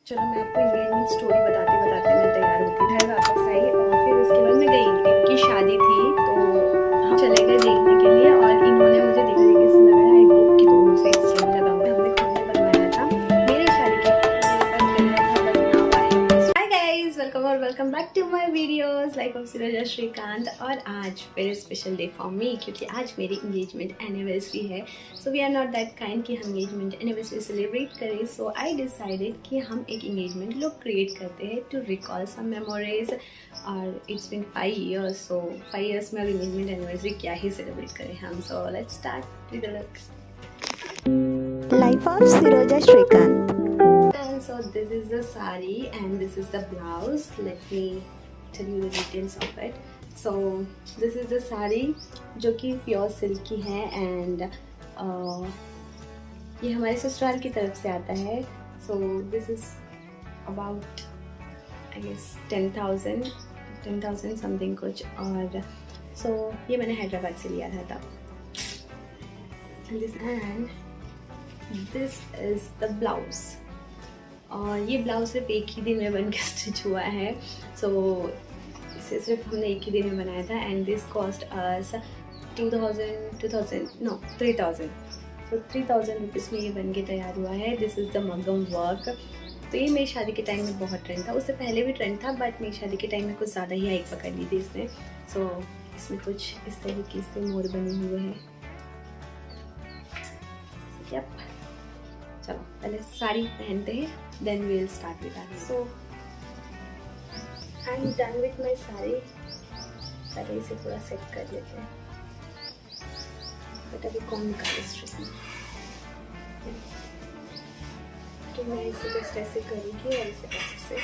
चलो मैं आपको एंगेजमेंट स्टोरी बताते बताते मैं तैयार होती घर वापस आई और फिर उसके बाद मैं गई। इनकी शादी थी तो हम चले गए देखने के लिए और इन्होंने मुझे देख देख के लगाया आई होप कि दोनों से सेम लगा हुआ है। हमने खुद ने बनवाया था मेरी शादी के हाय गाइस, वेलकम और welcome back to my videos like of Siroja Srikanth. और आज very special day for me क्योंकि आज मेरी इंगेजमेंट एनिवर्सरी है। So we are not that kind कि हम इंगेजमेंट एनिवर्सरी सेलिब्रेट करें। सो आई डिसाइडेड कि हम एक इंगेजमेंट लुक क्रिएट करते हैं टू रिकॉल सम मेमोरीज। और it's been 5 years, so 5 years में अब इंगेजमेंट एनिवर्सरी क्या ही सेलिब्रेट करें हम। So let's start with the look. Life of Siroja Srikanth. So this is the sari and this is the blouse. Let me tell you the details of it. So this is the sari जो कि pure silk की है and ये हमारे ससुराल की तरफ से आता है। So this is about I guess 10,000 something कुछ। और so ये मैंने हैदराबाद से लिया था तब। And this is the blouse। और ये ब्लाउज सिर्फ एक ही दिन में बन के स्टिच हुआ है। सो इसे सिर्फ हमने एक ही दिन में बनाया था एंड दिस कॉस्ट अस 3,000 तो 3,000 रुपीज़ में ये बन के तैयार हुआ है। दिस इज़ द मगम वर्क। तो ये मेरी शादी के टाइम में बहुत ट्रेंड था, उससे पहले भी ट्रेंड था बट मेरी शादी के टाइम में कुछ ज़्यादा ही हाइक पकड़ ली थी इसने। सो इसमें कुछ इस तरीके से मोर बने हुए हैं। यप, चलो पहले साड़ी पहनते हैं then we will start with that. So I am done with my sari. पहले इसे थोड़ा सेट कर लेते हैं बट अभी कौन निकाले स्ट्रिप में। तो मैं इसे जस्ट ऐसे करूँगी और इसे ऐसे से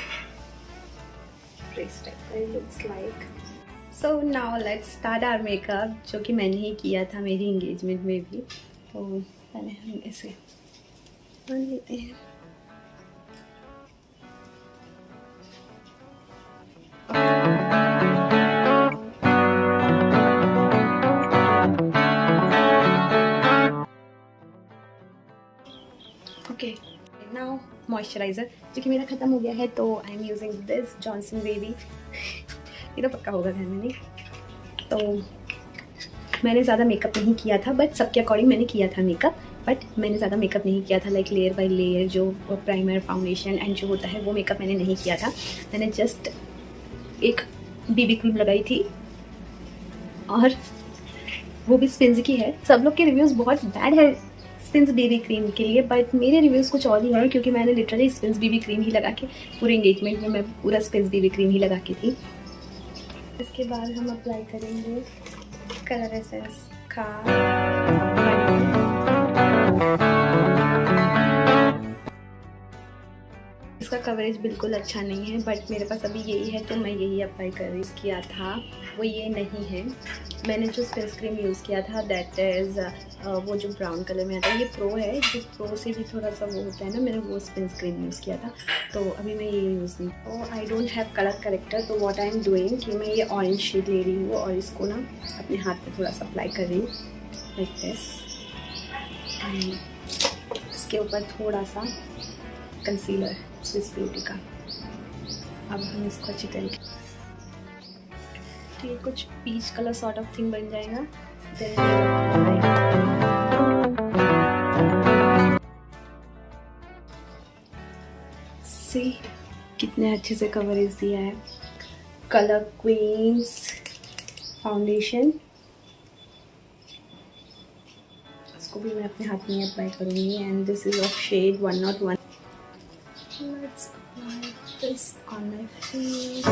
ट्रेस टाइप का looks like. So now let's start our makeup जो कि मैंने ही किया था मेरी इंगेजमेंट में भी। तो पहले हम इसे बन लेते हैं। ओके नाउ मॉइस्चराइज़र जो कि मेरा ख़त्म हो गया है तो I am using this Johnson baby. ये तो पक्का होगा घर में नहीं। तो मैंने ज़्यादा मेकअप नहीं किया था बट सबके अकॉर्डिंग मैंने किया था मेकअप, बट मैंने ज़्यादा मेकअप नहीं किया था लाइक लेयर बाय लेयर जो प्राइमर फाउंडेशन एंड जो होता है वो मेकअप मैंने नहीं किया था। मैंने जस्ट एक बीबी क्रीम लगाई थी और वो भी स्पिन्स की है। सब लोग के रिव्यूज़ बहुत बैड है स्पिन्स बेबी क्रीम के लिए बट मेरे रिव्यूज़ कुछ और ही है क्योंकि मैंने लिटरली स्पिन्स बेबी क्रीम ही लगा के पूरे एंगेजमेंट में मैं पूरा स्पिन्स बेबी क्रीम ही लगा के थी। इसके बाद हम अप्लाई करेंगे कलर एसेंस का। इसका कवरेज बिल्कुल अच्छा नहीं है बट मेरे पास अभी यही है तो मैं यही अप्लाई कर रही किया था। वो ये नहीं है, मैंने जो स्पिन्स क्रीम यूज़ किया था दैट इज़ वो जो ब्राउन कलर में आता है। ये प्रो है, जो प्रो से भी थोड़ा सा वो होता है ना, मैंने वो स्पिन्स क्रीम यूज़ किया था तो अभी मैं ये यूज़ नहीं। तो I don't have colour corrector तो व्हाट आई एम डूइंग कि मैं ये ऑरेंज शेड ले रही हूँ और इसको ना अपने हाथ पे थोड़ा सा अप्लाई कर रही हूँ लाइक दिस। इसके ऊपर थोड़ा सा कंसीलर स्विस ब्यूटी का। अब हम इसको अच्छी तरीके तो ये कुछ peach colour sort of thing बन जाएगा। सी कितने अच्छे से कवरेज दिया है। कलर क्वींस फाउंडेशन, इसको भी मैं अपने हाथ में अप्लाई करूँगी and this is of shade 101। Let's apply this on my face.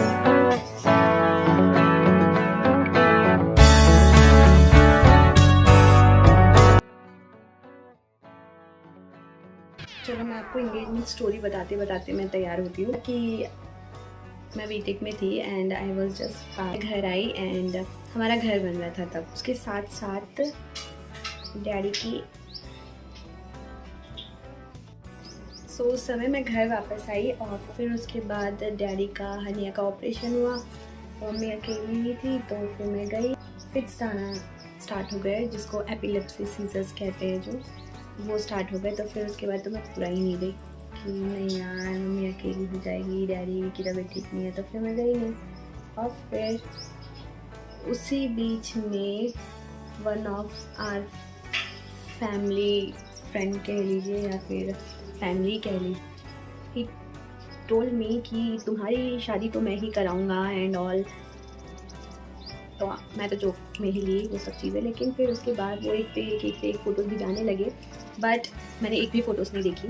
चलो मैं आपको इंगेजमेंट स्टोरी बताते बताते मैं तैयार होती हूँ कि मैं बीटेक में थी एंड आई वाज जस्ट घर आई एंड हमारा घर बन रहा था तब। उसके साथ साथ डैडी की सो उस समय मैं घर वापस आई और फिर उसके बाद डैडी का हनिया का ऑपरेशन हुआ और मैं अकेली ही थी तो फिर मैं गई। फिक्स आना स्टार्ट हो गए जिसको एपिलेप्सी सीजर्स कहते हैं जो वो स्टार्ट हो गए। तो फिर उसके बाद तो मैं पूरा ही नहीं गई कि नहीं यार मम्मी अकेली जाएगी, डैडी की तबीयत ठीक नहीं है, तो फिर मैं गई नहीं। और फिर उसी बीच में one of our family friend कह लीजिए या फिर फैमिली कह लीजिए, ही टोल्ड मी कि तुम्हारी शादी तो मैं ही कराऊंगा एंड ऑल। तो मैं तो जोक में ही ली वो सब चीज़ें, लेकिन फिर उसके बाद वो एक पे एक फ़ोटोज़ भी जाने लगे, बट मैंने एक भी फ़ोटोज़ नहीं देखी।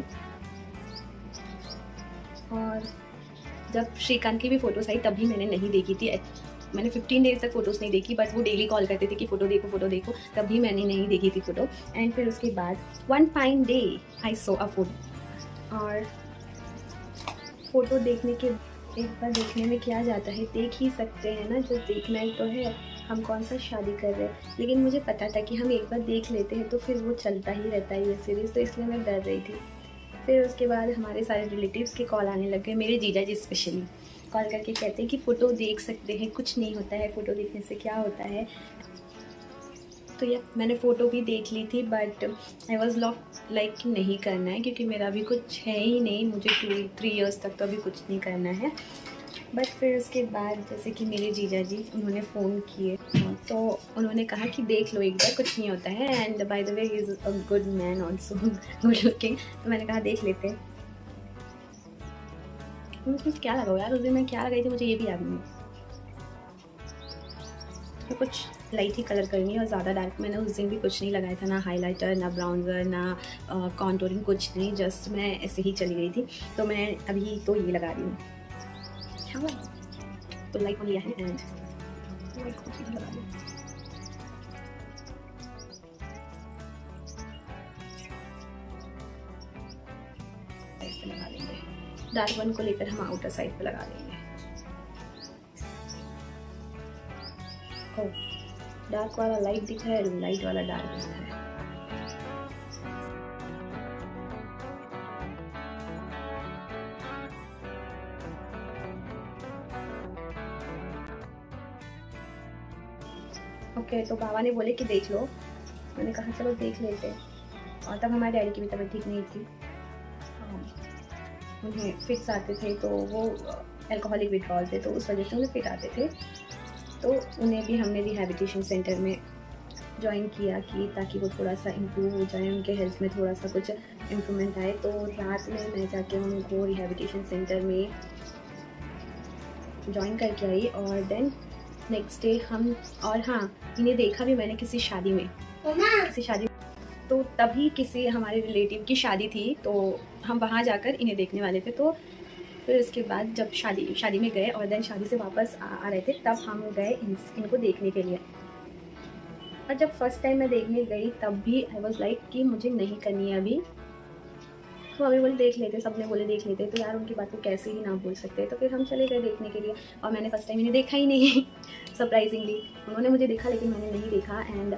और जब श्रीकांत की भी फ़ोटोज़ आई तब भी मैंने नहीं देखी थी। मैंने 15 डेज़ तक फ़ोटोज़ नहीं देखी, बट वो डेली कॉल करते थे कि फ़ोटो देखो, तब भी मैंने नहीं देखी थी फ़ोटो। एंड फिर उसके बाद one fine day I saw a photo. और फ़ोटो देखने के एक बार देखने में क्या जाता है, देख ही सकते हैं ना, जो देखना ही तो है। हम कौन सा शादी कर रहे हैं, लेकिन मुझे पता था कि हम एक बार देख लेते हैं तो फिर वो चलता ही रहता है ये सीरीज़, तो इसलिए मैं डर रही थी। फिर उसके बाद हमारे सारे रिलेटिव्स के कॉल आने लग गए, मेरे जीजा जी स्पेशली कॉल करके कहते हैं कि फ़ोटो देख सकते हैं, कुछ नहीं होता है, फ़ोटो देखने से क्या होता है। तो ये मैंने फ़ोटो भी देख ली थी, बट आई वॉज़ लाइक कि नहीं करना है, क्योंकि मेरा अभी कुछ है ही नहीं, मुझे 2-3 इयर्स तक तो अभी कुछ नहीं करना है। बट फिर उसके बाद जैसे कि मेरे जीजा जी उन्होंने फ़ोन किए, तो उन्होंने कहा कि देख लो एक बार, कुछ नहीं होता है, and by the way he is a good man also, good looking. तो मैंने कहा देख लेते हैं। मुझे क्या लगा यार, उस दिन मैं क्या लगाई थी मुझे ये भी याद नहीं। तो कुछ लाइट ही कलर करनी है और ज़्यादा डार्क मैंने उस दिन भी कुछ नहीं लगाया था, ना हाइलाइटर, ना ब्राउनर, ना कॉन्टोरिंग, कुछ नहीं, जस्ट मैं ऐसे ही चली गई थी। तो मैं अभी तो ये लगा रही हूँ, तो लाइट को लिया है एंड लाइट को सीधा लगा दिया। ऐसे लगा लेंगे, डार्क वन को लेकर हम आउटर साइड पे लगा लेंगे। ओह, डार्क वाला लाइट दिख रहा है, लाइट वाला डार्क दिख रहा है। ओके, तो बाबा ने बोले कि देख लो, मैंने कहा चलो देख लेते हैं। और तब हमारे डैडी की भी तबीयत ठीक नहीं थी, उन्हें फिट्स आते थे, तो वो अल्कोहलिक विड्रॉल थे, तो उस वजह से उन्हें फिट आते थे। तो उन्हें भी हमने रिहैबिलिटेशन सेंटर में ज्वाइन किया कि ताकि वो थोड़ा सा इम्प्रूव हो जाए, उनके हेल्थ में थोड़ा सा कुछ इम्प्रूवमेंट आए। तो रात में मैं जाके उनको रिहैबिलिटेशन सेंटर में ज्वाइन करके आई, और देन नेक्स्ट डे हम, और हाँ, इन्हें देखा भी मैंने किसी शादी में, तो तभी किसी हमारे रिलेटिव की शादी थी, तो हम वहाँ जाकर इन्हें देखने वाले थे। तो फिर उसके बाद जब शादी में गए और देन शादी से वापस आ रहे थे, तब हम गए इनको देखने के लिए। और जब फर्स्ट टाइम मैं देखने गई तब भी आई वॉज लाइक कि मुझे नहीं करनी है अभी, तो अभी बोले देख लेते, सबने बोले देख लेते, तो यार उनकी बात को कैसे ही ना बोल सकते। तो फिर हम चले गए देखने के लिए, और मैंने फर्स्ट टाइम इन्हें देखा ही नहीं सरप्राइजिंगली उन्होंने मुझे देखा लेकिन मैंने नहीं देखा। एंड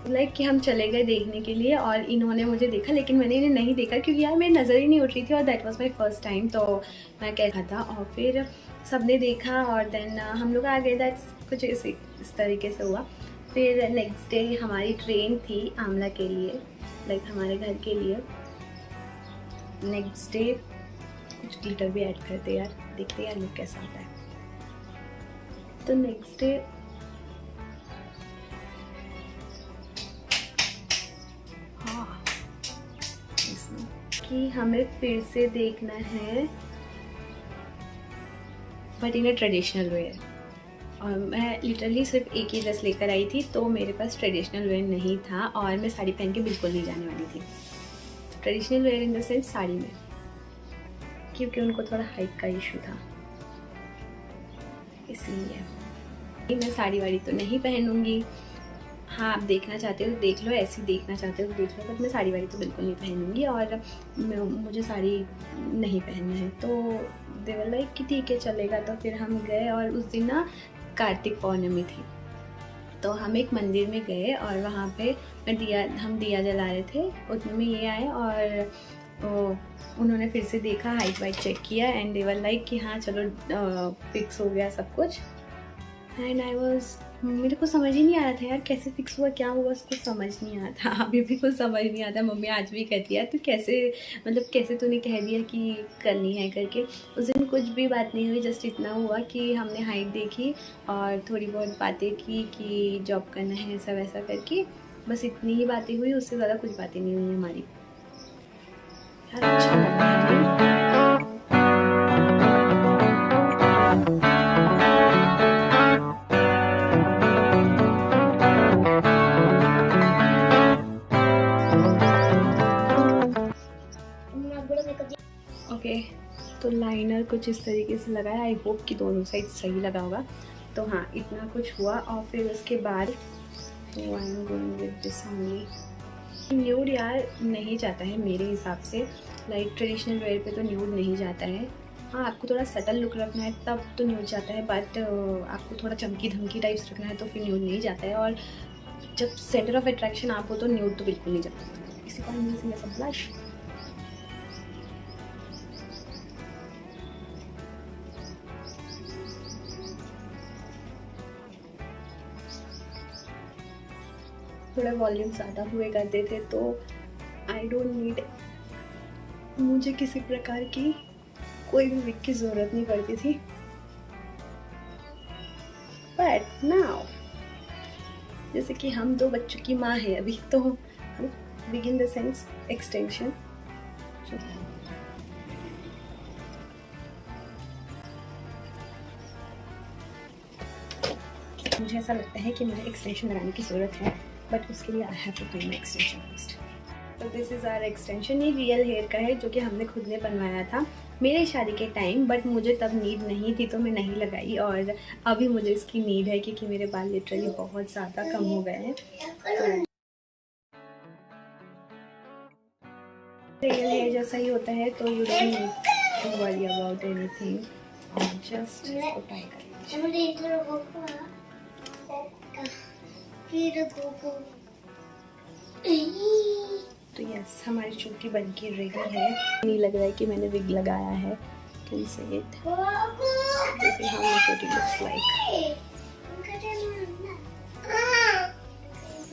लाइक कि हम चले गए देखने के लिए और इन्होंने मुझे देखा लेकिन मैंने इन्हें नहीं देखा, क्योंकि यार मेरी नज़र ही नहीं उठ रही थी, और that was my first time. तो मैं कैसा था, और फिर सबने देखा और देन हम लोग आ गए। दैट्स कुछ इस तरीके से हुआ। फिर नेक्स्ट डे हमारी ट्रेन थी आमला के लिए, लाइक हमारे घर के लिए। नेक्स्ट डे कुछ ग्लिटर भी ऐड करते यार, देखते यार लुक कैसा आता है। तो नेक्स्ट डे कि हमें फिर से देखना है, but in a traditional wear. और मैं लिटरली सिर्फ एक ही ड्रेस लेकर आई थी, तो मेरे पास ट्रेडिशनल वेयर नहीं था, और मैं साड़ी पहन के बिल्कुल नहीं जाने वाली थी। Traditional wear in the sense sari में, क्योंकि उनको थोड़ा हाइट का इशू था, इसलिए मैं साड़ी वाड़ी तो नहीं पहनूंगी। हाँ, आप देखना चाहते हो देख लो, ऐसी देखना चाहते हो देख लो, बट मैं साड़ी वाड़ी तो बिल्कुल नहीं पहनूंगी, और मुझे साड़ी नहीं पहनना है। तो देवर लाइक कि ठीक है चलेगा। तो फिर हम गए, और उस दिन ना कार्तिक पौर्णमी थी, तो हम एक मंदिर में गए, और वहाँ पे हम दिया जला रहे थे, उतने में ये आए, और उन्होंने फिर से देखा, हाइट वाइट चेक किया, एंड देवर लाइक कि हाँ चलो फिक्स हो गया सब कुछ। एंड आई वॉज मेरे को समझ ही नहीं आ रहा था यार कैसे फिक्स हुआ, क्या हुआ, उसको समझ नहीं आ रहा था। अभी भी कुछ समझ नहीं आता। मम्मी आज भी कहती है तो कैसे, मतलब कैसे तूने कह दिया कि करनी है करके। उस दिन कुछ भी बात नहीं हुई, जस्ट इतना हुआ कि हमने हाइट देखी और थोड़ी बहुत बातें की कि जॉब करना है ऐसा वैसा करके, बस इतनी ही बातें हुई, उससे ज़्यादा कुछ बातें नहीं हुई हमारी। यार अच्छा लग रहा है। ओके तो लाइनर कुछ इस तरीके से लगाया। आई होप कि दोनों साइड सही लगा होगा। तो हाँ इतना कुछ हुआ और फिर उसके बाद I am going with this only. Nude यार नहीं जाता है मेरे हिसाब से, लाइक ट्रेडिशनल वेयर पे तो न्यूड नहीं जाता है। हाँ आपको थोड़ा सटल लुक रखना है तब तो न्यूड जाता है, बट आपको थोड़ा चमकी धमकी टाइप्स रखना है तो फिर न्यूड नहीं जाता है। और जब सेंटर ऑफ अट्रैक्शन आप हो तो न्यूड तो बिल्कुल नहीं जाता। इसी कारण यूजिंग एज अ ब्लश। थोड़ा वॉल्यूम ज़्यादा हुए करते थे तो आई डोंट नीड, मुझे किसी प्रकार की कोई भी विग की ज़रूरत नहीं पड़ती थी। बट नाउ जैसे कि हम दो बच्चों की माँ है अभी, तो हम wig in the sense extension. मुझे ऐसा लगता है कि मुझे एक्सटेंशन लगाने की ज़रूरत है, बट उसके लिए I have to find my extension first. तो दिस इज़ आवर एक्सटेंशन। ये रियल हेयर का है जो कि हमने खुद ने बनवाया था मेरे शादी के टाइम, बट मुझे तब नीड नहीं थी तो मैं नहीं लगाई। और अभी मुझे इसकी नीड है क्योंकि मेरे बाल लिटरली बहुत ज़्यादा कम हो गए हैं। तो रियल हेयर जैसा ही होता है तो you don't need to worry about anything, just इसको टाई कर। तो यस हमारी चूटी बन के रेडी है। नहीं लग रहा है कि मैंने विग लगाया है। Can see it, this is how my चूटी लुक्स लाइक।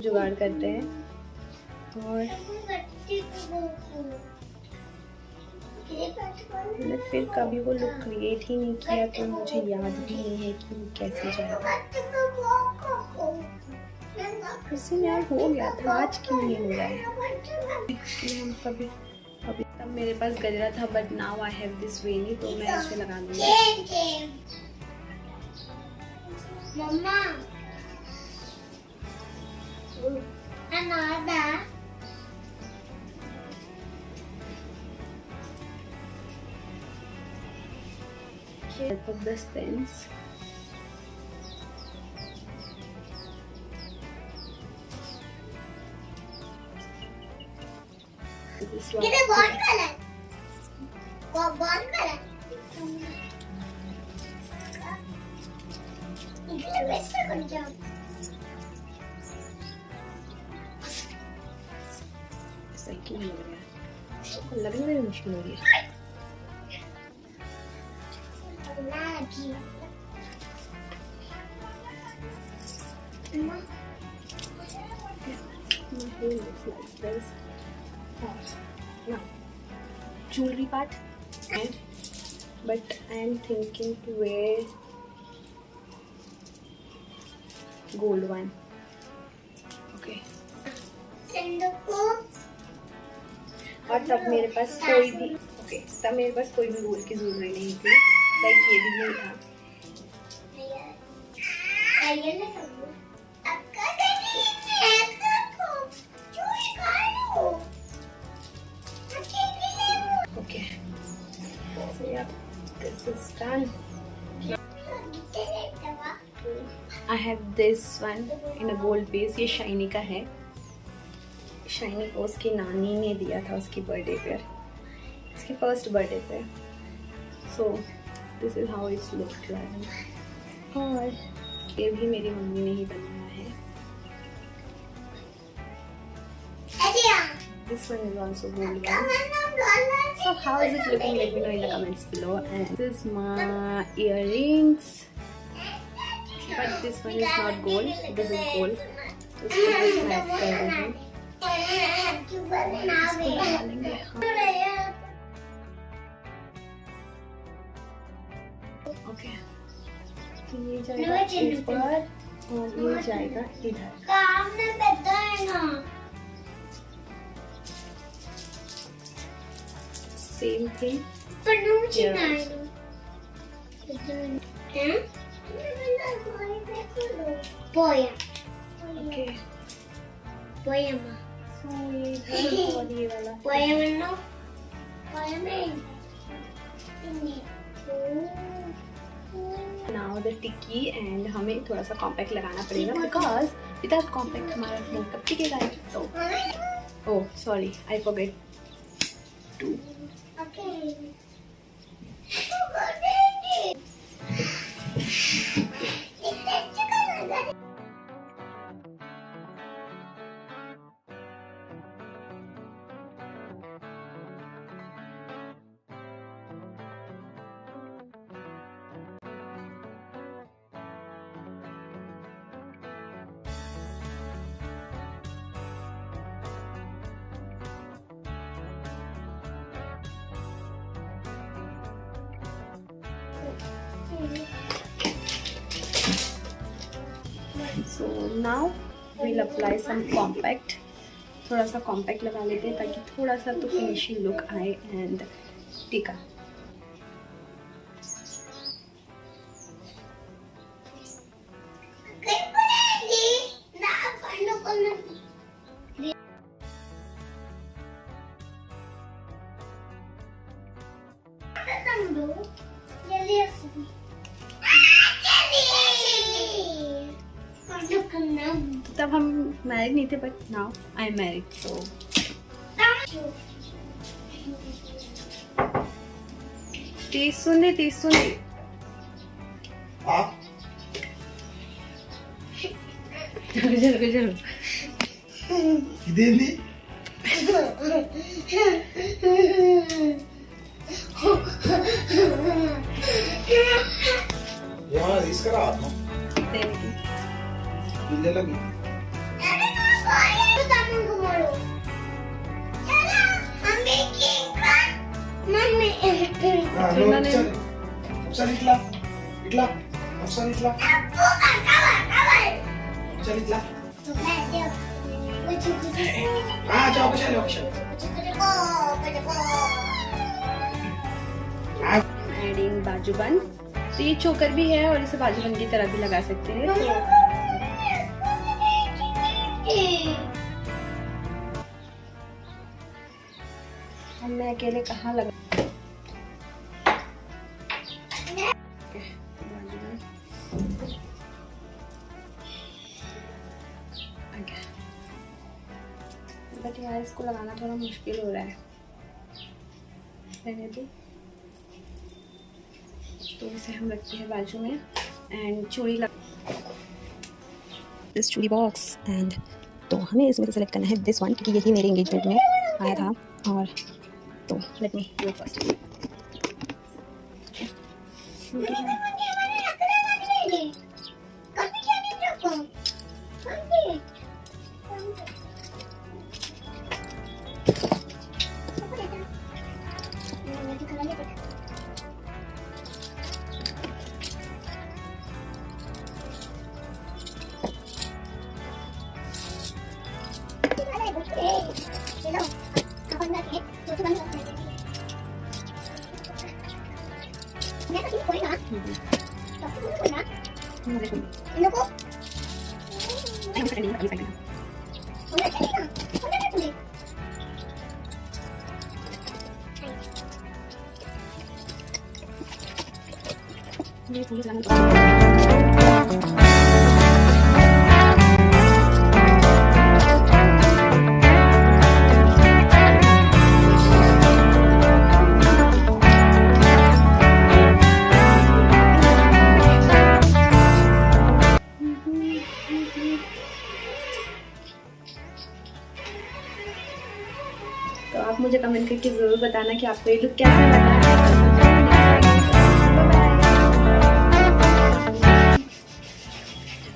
जुगाड़ करते हैं और मैंने फिर कभी वो लुक क्रिएट ही नहीं किया तो मुझे याद भी नहीं है कि वो कैसे जाएगा। उसी में यार हो गया था, आज क्यों नहीं हो रहा है। हम कभी अभी तब मेरे पास गजरा था, but now I have this veni तो मैं इसे लगा लूँगी। मम्मा help of the pens. Get a bond color. What bond color? Get a best second job. सही नहीं लग रहा है, लगने में मुश्किल हो रही है। Now, jewelry part, but I am thinking to wear gold one. Okay. और तब मेरे पास कोई भी तब मेरे पास कोई भी गोल्ड की जरूरत नहीं थी, लाइक ये भी नहीं था। Okay, so yeah, this is done. I have this one in a gold base. ये शाइनी का है। शाइनी को उसकी नानी ने दिया था उसकी बर्थडे पे, उसकी फर्स्ट बर्थडे पे। So this is how it's look like. और ये भी मेरी मम्मी ने ही बनाया है। This one is also gold one. So how is it looking? Let me know in the comments below. And this is my earrings. But this one is not gold, this is gold. इसको बस मैं कर रही हूँ। डालेंगे okay. ये जाएगा ऊपर और ये जाएगा इधर। काम में बेटा है ना। Same thing Penucci Yes. हैं? Poem. ओके। Poem. सो ये इधर और ये वाला Poem no? Poem now the टिक्की एंड हमें थोड़ा सा कॉम्पैक्ट लगाना पड़ेगा बिकॉज विदाउट कॉम्पैक्ट हमारा मेकअप टिकेगा नहीं। तो oh sorry I forget to. Okay. So now we'll apply some compact. थोड़ा सा कॉम्पैक्ट लगा लेते हैं ताकि थोड़ा सा तो फिनिशिंग लुक आए एंड टिका। तब हम मैरिड नहीं थे but now I am married so test सुन दे జరుగు ఇదేంది ఏమన్నా తీసుకురా దేనికి పిల్లలకి ఒకసారి ఇట్లా ఇట్లా ఒకసారి ఇట్లా ఒకసారి ఇట్లా एडिंग बाजूबंद। तो ये चोकर भी है और इसे बाजूबंद की तरह भी लगा सकते हैं। तो अब मैं अकेले कहाँ लगा बट यार इसको लगाना थोड़ा मुश्किल हो रहा है। रहने दो। तो इसे हम रखते हैं बाजू में एंड चूड़ी लग दिस चूड़ी बॉक्स एंड तो हमें इसमें से सेलेक्ट करना है दिस वन क्योंकि यही मेरे एंगेजमेंट में आया था। और तो लेट मी गो फर्स्ट। तो आप मुझे कमेंट करके ज़रूर बताना कि आपको ये लुक कैसा लगा है।